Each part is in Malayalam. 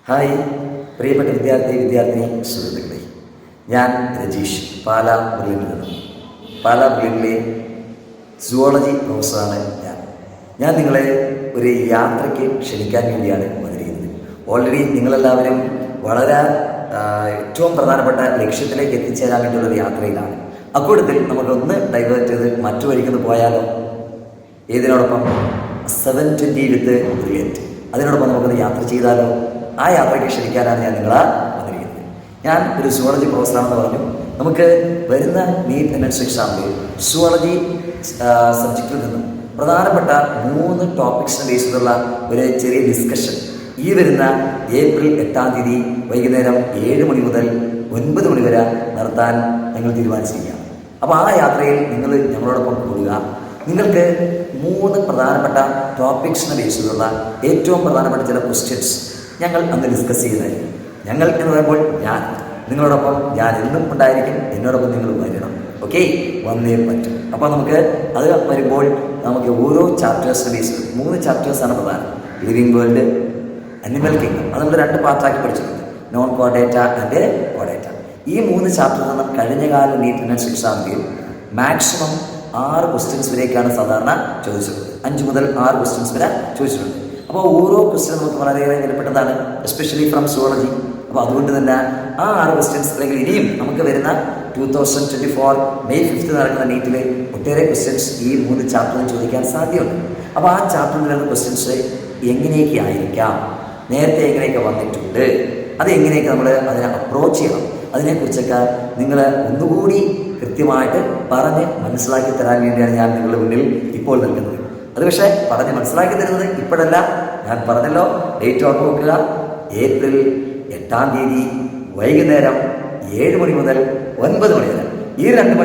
ഹായ് പ്രിയപ്പെട്ട വിദ്യാർത്ഥിനി സുഹൃത്തുക്കളെ, ഞാൻ രജീഷ് പാലാ ബ്രില്ലിൽ നിന്നും. പാലാ ബ്രില്ലിലെ സുവോളജി പ്രൊഫസറാണ് ഞാൻ നിങ്ങളെ ഒരു യാത്രയ്ക്ക് ക്ഷണിക്കാൻ വേണ്ടിയാണ് വന്നിരിക്കുന്നത്. ഓൾറെഡി നിങ്ങളെല്ലാവരും വളരെ ഏറ്റവും പ്രധാനപ്പെട്ട ലക്ഷ്യത്തിലേക്ക് എത്തിച്ചേരാൻ വേണ്ടിയുള്ളൊരു യാത്രയിലാണ്. അക്കൂട്ടത്തിൽ നമുക്കൊന്ന് ഡൈവേർട്ട് ചെയ്ത് മറ്റു വഴിക്കൊന്ന് പോയാലോ? ഏതിനോടൊപ്പം 720 വിത്ത് ബ്രില്യൻറ്റ്, അതിനോടൊപ്പം നമുക്കൊന്ന് യാത്ര ചെയ്താലോ? ആ യാത്രയ്ക്ക് ക്ഷണിക്കാനാണ് ഞാൻ നിങ്ങളെ വന്നിരിക്കുന്നത്. ഞാൻ ഒരു സുവോളജി പ്രൊഫസറാണെന്ന് പറഞ്ഞു. നമുക്ക് വരുന്ന നീറ്റ് എൻട്രൻസ് എക്സാമിൽ സുവോളജി സബ്ജക്റ്റിൽ നിന്നും പ്രധാനപ്പെട്ട 3 ടോപ്പിക്സിനെ ബേസ് ചെയ്തുള്ള ഒരു ചെറിയ ഡിസ്കഷൻ ഈ വരുന്ന ഏപ്രിൽ 8-ാം തീയതി വൈകുന്നേരം 7 മണി മുതൽ 9 മണി വരെ നടത്താൻ ഞങ്ങൾ തീരുമാനിച്ചിരിക്കുകയാണ്. അപ്പോൾ ആ യാത്രയിൽ നിങ്ങൾ ഞങ്ങളോടൊപ്പം കൂടുക. നിങ്ങൾക്ക് 3 പ്രധാനപ്പെട്ട ടോപ്പിക്സിനെ ബേസ് ചെയ്തുള്ള ഏറ്റവും പ്രധാനപ്പെട്ട ചില ക്വസ്റ്റ്യൻസ് ഞങ്ങൾ അന്ന് ഡിസ്കസ് ചെയ്യുന്നതായിരിക്കും. ഞങ്ങൾ എന്ന് പറയുമ്പോൾ നിങ്ങളോടൊപ്പം ഞാൻ എന്നും ഉണ്ടായിരിക്കും. എന്നോടൊപ്പം നിങ്ങൾ വരണം. ഓക്കെ, വന്നേ പറ്റും. അപ്പോൾ നമുക്ക് അത് വരുമ്പോൾ നമുക്ക് ഓരോ ചാപ്റ്റേഴ്സിനെ ബേസ് 3 ചാപ്റ്റേഴ്സാണ് പ്രധാനം. ലിവിങ് വേൾഡ്, അനിമൽ കിങ്ഡം, അത് നമ്മൾ 2 പാർട്ടാക്കി പഠിച്ചിട്ടുണ്ട്. Non കോഡേറ്റ and കോഡേറ്റ. ഈ 3 ചാപ്റ്ററിൽ നിന്നും കഴിഞ്ഞകാല നീറ്റ് എൻട്രൻസ് എക്സാമിൽ മാക്സിമം 6 ക്വസ്റ്റ്യൻസ് വരെയൊക്കെയാണ് സാധാരണ ചോദിച്ചിട്ടുള്ളത്. 5 മുതൽ 6 ക്വസ്റ്റ്യൻസ് വരെ ചോദിച്ചിട്ടുണ്ട്. അപ്പോൾ ഓരോ ക്വസ്റ്റ്യൻ നമുക്ക് വളരെയേറെ വിലപ്പെട്ടതാണ്, എസ്പെഷ്യലി ഫ്രം സുവോളജി. അപ്പോൾ അതുകൊണ്ട് തന്നെ ആ 6 ക്വസ്റ്റ്യൻസ് അല്ലെങ്കിൽ ഇനിയും നമുക്ക് വരുന്ന 2024 മെയ് 5 നടക്കുന്ന നീറ്റിൽ ഒട്ടേറെ ക്വസ്റ്റ്യൻസ് ഈ 3 ചാപ്റ്ററിൽ ചോദിക്കാൻ സാധ്യതയുണ്ട്. അപ്പോൾ ആ ചാപ്റ്ററിൽ വരുന്ന ക്വസ്റ്റ്യൻസ് എങ്ങനെയൊക്കെ ആയിരിക്കാം, നേരത്തെ എങ്ങനെയൊക്കെ വന്നിട്ടുണ്ട്, അത് എങ്ങനെയൊക്കെ നമ്മൾ അതിനെ അപ്രോച്ച് ചെയ്യണം, അതിനെക്കുറിച്ചൊക്കെ നിങ്ങൾ ഒന്നുകൂടി കൃത്യമായിട്ട് പറഞ്ഞ് മനസ്സിലാക്കി തരാൻ വേണ്ടിയാണ് ഞാൻ നിങ്ങളുടെ മുന്നിൽ ഇപ്പോൾ നിൽക്കുന്നത്. അത് പക്ഷേ പറഞ്ഞ് മനസ്സിലാക്കി തരുന്നത് ഇപ്പോഴല്ല. ഞാൻ പറഞ്ഞല്ലോ, ഡേറ്റ് ഓർമ്മ വെക്കുക. ഏപ്രിൽ 8-ാം തീയതി വൈകുന്നേരം 7 മണി മുതൽ 9 മണി വരെ ഈ 2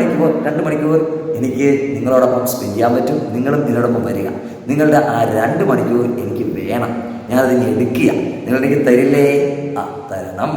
മണിക്കൂർ എനിക്ക് നിങ്ങളോടൊപ്പം സ്പെൻഡ് ചെയ്യാൻ പറ്റും. നിങ്ങളും നിങ്ങളോടൊപ്പം വരിക. നിങ്ങളുടെ ആ 2 മണിക്കൂർ എനിക്ക് വേണം. ഞാനതിന് എടുക്കുക. നിങ്ങളെനിക്ക് തരില്ലേ? തരണം.